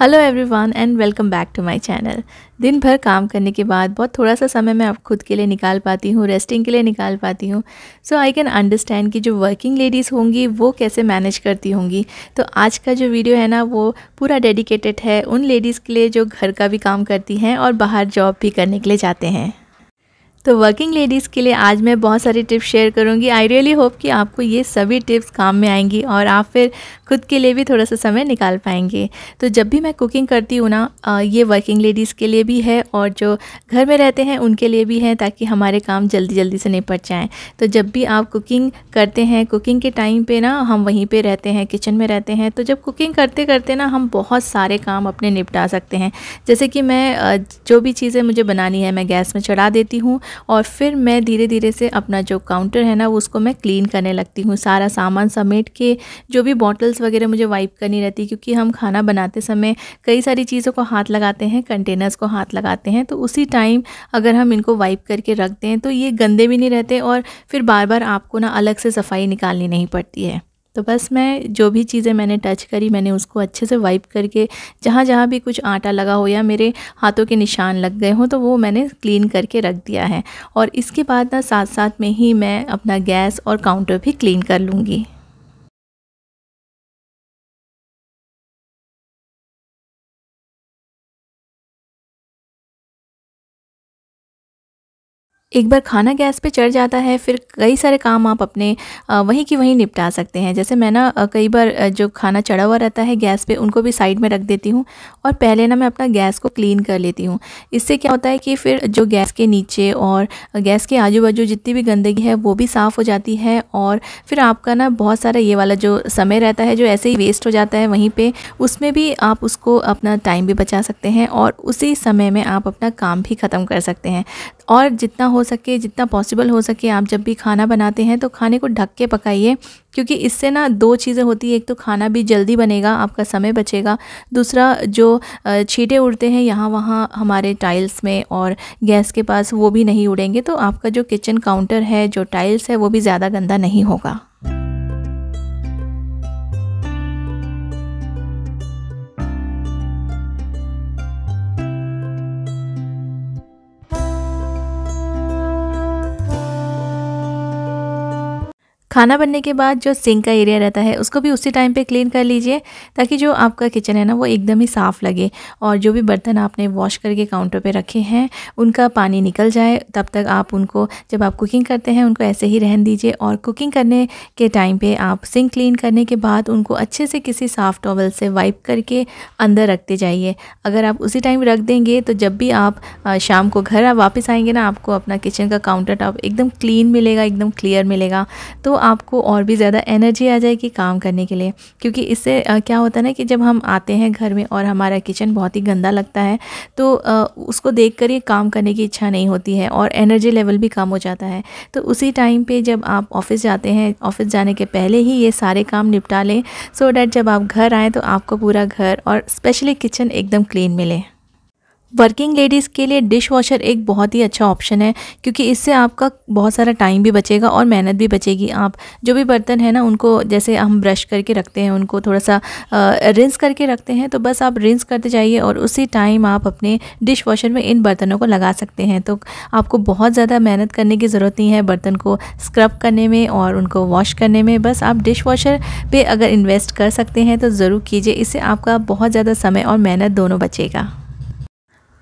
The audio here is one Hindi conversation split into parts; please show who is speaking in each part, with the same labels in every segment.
Speaker 1: Hello everyone and welcome back to my channel. दिन भर काम करने के बाद बहुत थोड़ा सा समय मैं अब खुद के लिए निकाल पाती हूँ, रेस्टिंग के लिए निकाल पाती हूँ। सो आई कैन अंडरस्टैंड कि जो वर्किंग लेडीज़ होंगी वो कैसे मैनेज करती होंगी। तो आज का जो वीडियो है ना वो पूरा डेडिकेटेड है उन लेडीज़ के लिए जो घर का भी काम करती हैं और बाहर जॉब भी करने के लिए जाते हैं। तो वर्किंग लेडीज़ के लिए आज मैं बहुत सारी टिप्स शेयर करूंगी। आई रियली होप कि आपको ये सभी टिप्स काम में आएंगी और आप फिर खुद के लिए भी थोड़ा सा समय निकाल पाएंगे। तो जब भी मैं कुकिंग करती हूँ ना ये वर्किंग लेडीज़ के लिए भी है और जो घर में रहते हैं उनके लिए भी है, ताकि हमारे काम जल्दी जल्दी से निपट जाएँ। तो जब भी आप कुकिंग करते हैं, कुकिंग के टाइम पे ना हम वहीं पे रहते हैं, किचन में रहते हैं, तो जब कुकिंग करते करते ना हम बहुत सारे काम अपने निपटा सकते हैं। जैसे कि मैं जो भी चीज़ें मुझे बनानी है मैं गैस में चढ़ा देती हूँ और फिर मैं धीरे धीरे से अपना जो काउंटर है ना उसको मैं क्लीन करने लगती हूँ। सारा सामान समेट के जो भी बॉटल्स वगैरह मुझे वाइप करनी रहती है, क्योंकि हम खाना बनाते समय कई सारी चीज़ों को हाथ लगाते हैं, कंटेनर्स को हाथ लगाते हैं, तो उसी टाइम अगर हम इनको वाइप करके रख दें तो ये गंदे भी नहीं रहते और फिर बार बार आपको ना अलग से सफाई निकालनी नहीं पड़ती है। तो बस मैं जो भी चीज़ें मैंने टच करी मैंने उसको अच्छे से वाइप करके जहाँ जहाँ भी कुछ आटा लगा हो या मेरे हाथों के निशान लग गए हों तो वो मैंने क्लीन करके रख दिया है। और इसके बाद ना साथ साथ में ही मैं अपना गैस और काउंटर भी क्लीन कर लूँगी। एक बार खाना गैस पे चढ़ जाता है फिर कई सारे काम आप अपने वहीं की वहीं निपटा सकते हैं। जैसे मैं ना कई बार जो खाना चढ़ा हुआ रहता है गैस पे उनको भी साइड में रख देती हूँ और पहले ना मैं अपना गैस को क्लीन कर लेती हूँ। इससे क्या होता है कि फिर जो गैस के नीचे और गैस के आजू बाजू जितनी भी गंदगी है वो भी साफ़ हो जाती है और फिर आपका ना बहुत सारा ये वाला जो समय रहता है जो ऐसे ही वेस्ट हो जाता है वहीं पर, उसमें भी आप उसको अपना टाइम भी बचा सकते हैं और उसी समय में आप अपना काम भी ख़त्म कर सकते हैं। और जितना हो सके, जितना पॉसिबल हो सके, आप जब भी खाना बनाते हैं तो खाने को ढक के पकाइए, क्योंकि इससे ना दो चीज़ें होती है। एक तो खाना भी जल्दी बनेगा, आपका समय बचेगा। दूसरा जो छींटे उड़ते हैं यहाँ वहाँ हमारे टाइल्स में और गैस के पास वो भी नहीं उड़ेंगे, तो आपका जो किचन काउंटर है, जो टाइल्स है, वो भी ज़्यादा गंदा नहीं होगा। खाना बनने के बाद जो सिंक का एरिया रहता है उसको भी उसी टाइम पे क्लीन कर लीजिए, ताकि जो आपका किचन है ना वो एकदम ही साफ़ लगे और जो भी बर्तन आपने वॉश करके काउंटर पे रखे हैं उनका पानी निकल जाए। तब तक आप उनको, जब आप कुकिंग करते हैं उनको ऐसे ही रहने दीजिए और कुकिंग करने के टाइम पे आप सिंक क्लीन करने के बाद उनको अच्छे से किसी साफ़ टॉवल से वाइप करके अंदर रखते जाइए। अगर आप उसी टाइम रख देंगे तो जब भी आप शाम को घर वापस आएंगे ना, आपको अपना किचन का काउंटर टॉप एकदम क्लीन मिलेगा, एकदम क्लियर मिलेगा। तो आपको और भी ज़्यादा एनर्जी आ जाएगी काम करने के लिए, क्योंकि इससे क्या होता है ना कि जब हम आते हैं घर में और हमारा किचन बहुत ही गंदा लगता है तो उसको देख कर ही काम करने की इच्छा नहीं होती है और एनर्जी लेवल भी कम हो जाता है। तो उसी टाइम पे जब आप ऑफ़िस जाते हैं, ऑफ़िस जाने के पहले ही ये सारे काम निपटा लें, सो डैट जब आप घर आएँ तो आपको पूरा घर और स्पेशली किचन एकदम क्लीन मिले। वर्किंग लेडीज़ के लिए डिश वॉशर एक बहुत ही अच्छा ऑप्शन है, क्योंकि इससे आपका बहुत सारा टाइम भी बचेगा और मेहनत भी बचेगी। आप जो भी बर्तन है ना उनको, जैसे हम ब्रश करके रखते हैं, उनको थोड़ा सा रिंस करके रखते हैं, तो बस आप रिंस करते जाइए और उसी टाइम आप अपने डिश वॉशर में इन बर्तनों को लगा सकते हैं। तो आपको बहुत ज़्यादा मेहनत करने की ज़रूरत नहीं है बर्तन को स्क्रब करने में और उनको वॉश करने में। बस आप डिश वॉशर पर अगर इन्वेस्ट कर सकते हैं तो ज़रूर कीजिए, इससे आपका बहुत ज़्यादा समय और मेहनत दोनों बचेगा।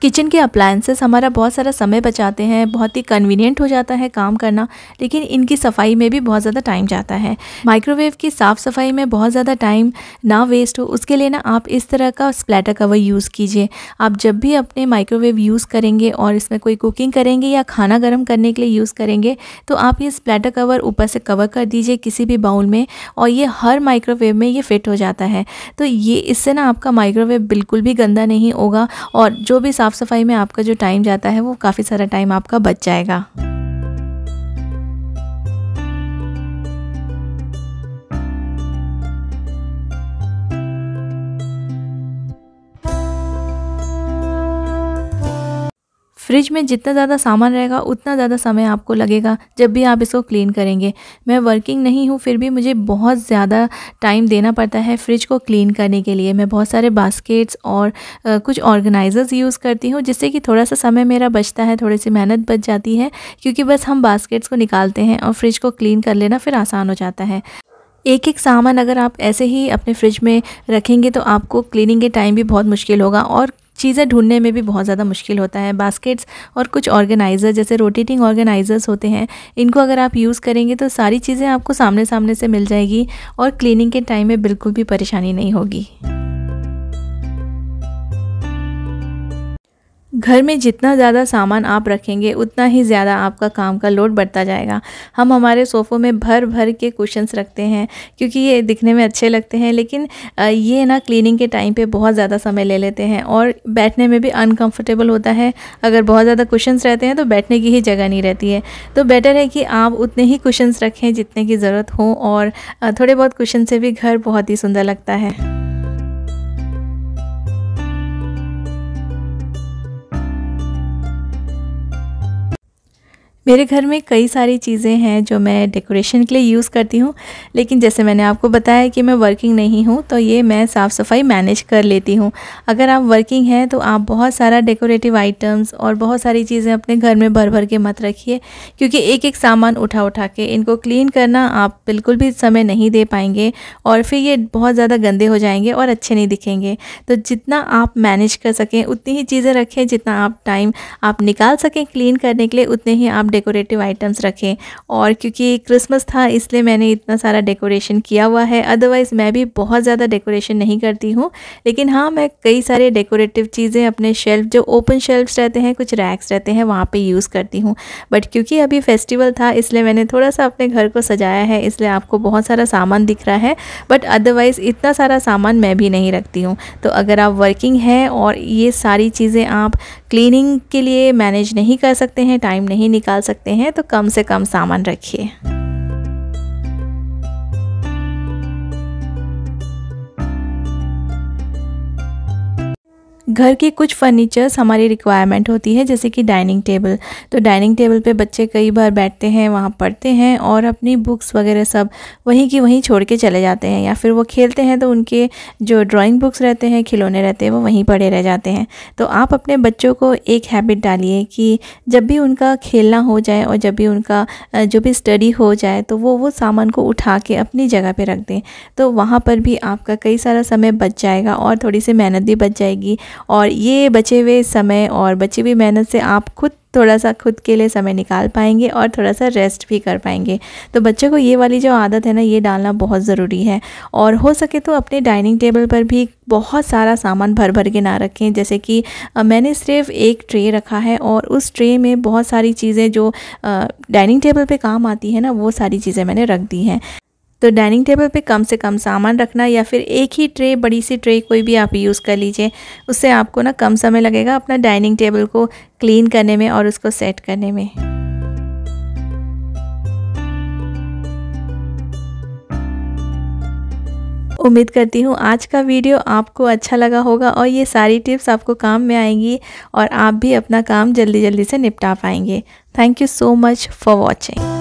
Speaker 1: किचन के अप्लायंसेस हमारा बहुत सारा समय बचाते हैं, बहुत ही कन्वीनियंट हो जाता है काम करना, लेकिन इनकी सफाई में भी बहुत ज़्यादा टाइम जाता है। माइक्रोवेव की साफ़ सफाई में बहुत ज़्यादा टाइम ना वेस्ट हो उसके लिए ना आप इस तरह का स्प्लैटर कवर यूज़ कीजिए। आप जब भी अपने माइक्रोवेव यूज़ करेंगे और इसमें कोई कुकिंग करेंगे या खाना गर्म करने के लिए यूज़ करेंगे तो आप ये स्प्लैटर कवर ऊपर से कवर कर दीजिए किसी भी बाउल में, और ये हर माइक्रोवेव में ये फिट हो जाता है। तो ये इससे ना आपका माइक्रोवेव बिल्कुल भी गंदा नहीं होगा और जो भी साफ़ सफाई में आपका जो टाइम जाता है वो काफ़ी सारा टाइम आपका बच जाएगा। फ्रिज में जितना ज़्यादा सामान रहेगा उतना ज़्यादा समय आपको लगेगा जब भी आप इसको क्लीन करेंगे। मैं वर्किंग नहीं हूँ, फिर भी मुझे बहुत ज़्यादा टाइम देना पड़ता है फ्रिज को क्लीन करने के लिए। मैं बहुत सारे बास्केट्स और कुछ ऑर्गेनाइज़र्स यूज़ करती हूँ, जिससे कि थोड़ा सा समय मेरा बचता है, थोड़ी सी मेहनत बच जाती है, क्योंकि बस हम बास्केट्स को निकालते हैं और फ्रिज को क्लीन कर लेना फिर आसान हो जाता है। एक एक सामान अगर आप ऐसे ही अपने फ्रिज में रखेंगे तो आपको क्लीनिंग के टाइम भी बहुत मुश्किल होगा और चीज़ें ढूंढने में भी बहुत ज़्यादा मुश्किल होता है। बास्केट्स और कुछ ऑर्गेनाइज़र जैसे रोटेटिंग ऑर्गेनाइज़र्स होते हैं, इनको अगर आप यूज़ करेंगे तो सारी चीज़ें आपको सामने सामने से मिल जाएगी और क्लीनिंग के टाइम में बिल्कुल भी परेशानी नहीं होगी। घर में जितना ज़्यादा सामान आप रखेंगे उतना ही ज़्यादा आपका काम का लोड बढ़ता जाएगा। हम हमारे सोफ़ों में भर भर के कुशन्स रखते हैं क्योंकि ये दिखने में अच्छे लगते हैं, लेकिन ये ना क्लीनिंग के टाइम पे बहुत ज़्यादा समय ले लेते हैं और बैठने में भी अनकंफर्टेबल होता है। अगर बहुत ज़्यादा कुशन्स रहते हैं तो बैठने की ही जगह नहीं रहती है। तो बेटर है कि आप उतने ही कुशन्स रखें जितने की ज़रूरत हो, और थोड़े बहुत कुशन से भी घर बहुत ही सुंदर लगता है। मेरे घर में कई सारी चीज़ें हैं जो मैं डेकोरेशन के लिए यूज़ करती हूँ, लेकिन जैसे मैंने आपको बताया कि मैं वर्किंग नहीं हूँ, तो ये मैं साफ़ सफाई मैनेज कर लेती हूँ। अगर आप वर्किंग हैं तो आप बहुत सारा डेकोरेटिव आइटम्स और बहुत सारी चीज़ें अपने घर में भर भर के मत रखिए, क्योंकि एक एक सामान उठा उठा के इनको क्लीन करना आप बिल्कुल भी समय नहीं दे पाएंगे और फिर ये बहुत ज़्यादा गंदे हो जाएंगे और अच्छे नहीं दिखेंगे। तो जितना आप मैनेज कर सकें उतनी ही चीज़ें रखें, जितना आप टाइम आप निकाल सकें क्लीन करने के लिए उतने ही आप डेकोरेटिव आइटम्स रखें। और क्योंकि क्रिसमस था इसलिए मैंने इतना सारा डेकोरेशन किया हुआ है, अदरवाइज़ मैं भी बहुत ज़्यादा डेकोरेशन नहीं करती हूँ। लेकिन हाँ, मैं कई सारे डेकोरेटिव चीज़ें अपने शेल्फ, जो ओपन शेल्फ्स रहते हैं, कुछ रैक्स रहते हैं, वहाँ पे यूज़ करती हूँ। बट क्योंकि अभी फेस्टिवल था इसलिए मैंने थोड़ा सा अपने घर को सजाया है, इसलिए आपको बहुत सारा सामान दिख रहा है, बट अदरवाइज़ इतना सारा सामान मैं भी नहीं रखती हूँ। तो अगर आप वर्किंग हैं और ये सारी चीज़ें आप क्लीनिंग के लिए मैनेज नहीं कर सकते हैं, टाइम नहीं निकाल सकते हैं, तो कम से कम सामान रखिए। घर के कुछ फर्नीचर्स हमारी रिक्वायरमेंट होती है, जैसे कि डाइनिंग टेबल। तो डाइनिंग टेबल पे बच्चे कई बार बैठते हैं, वहाँ पढ़ते हैं और अपनी बुक्स वगैरह सब वहीं की वहीं छोड़ के चले जाते हैं, या फिर वो खेलते हैं तो उनके जो ड्राइंग बुक्स रहते हैं, खिलौने रहते हैं, वो वहीं पड़े रह जाते हैं। तो आप अपने बच्चों को एक हैबिट डालिए कि जब भी उनका खेलना हो जाए और जब भी उनका जो भी स्टडी हो जाए तो वो सामान को उठा के अपनी जगह पर रख दें। तो वहाँ पर भी आपका कई सारा समय बच जाएगा और थोड़ी सी मेहनत भी बच जाएगी, और ये बचे हुए समय और बची हुई मेहनत से आप थोड़ा सा खुद के लिए समय निकाल पाएंगे और थोड़ा सा रेस्ट भी कर पाएंगे। तो बच्चों को ये वाली जो आदत है ना, ये डालना बहुत ज़रूरी है। और हो सके तो अपने डाइनिंग टेबल पर भी बहुत सारा सामान भर भर के ना रखें। जैसे कि मैंने सिर्फ एक ट्रे रखा है और उस ट्रे में बहुत सारी चीज़ें जो डाइनिंग टेबल पे काम आती है ना, वो सारी चीज़ें मैंने रख दी हैं। तो डाइनिंग टेबल पे कम से कम सामान रखना, या फिर एक ही ट्रे, बड़ी सी ट्रे कोई भी आप यूज़ कर लीजिए, उससे आपको ना कम समय लगेगा अपना डाइनिंग टेबल को क्लीन करने में और उसको सेट करने में। उम्मीद करती हूँ आज का वीडियो आपको अच्छा लगा होगा और ये सारी टिप्स आपको काम में आएंगी और आप भी अपना काम जल्दी जल्दी से निपटा पाएंगे। Thank you so much for watching.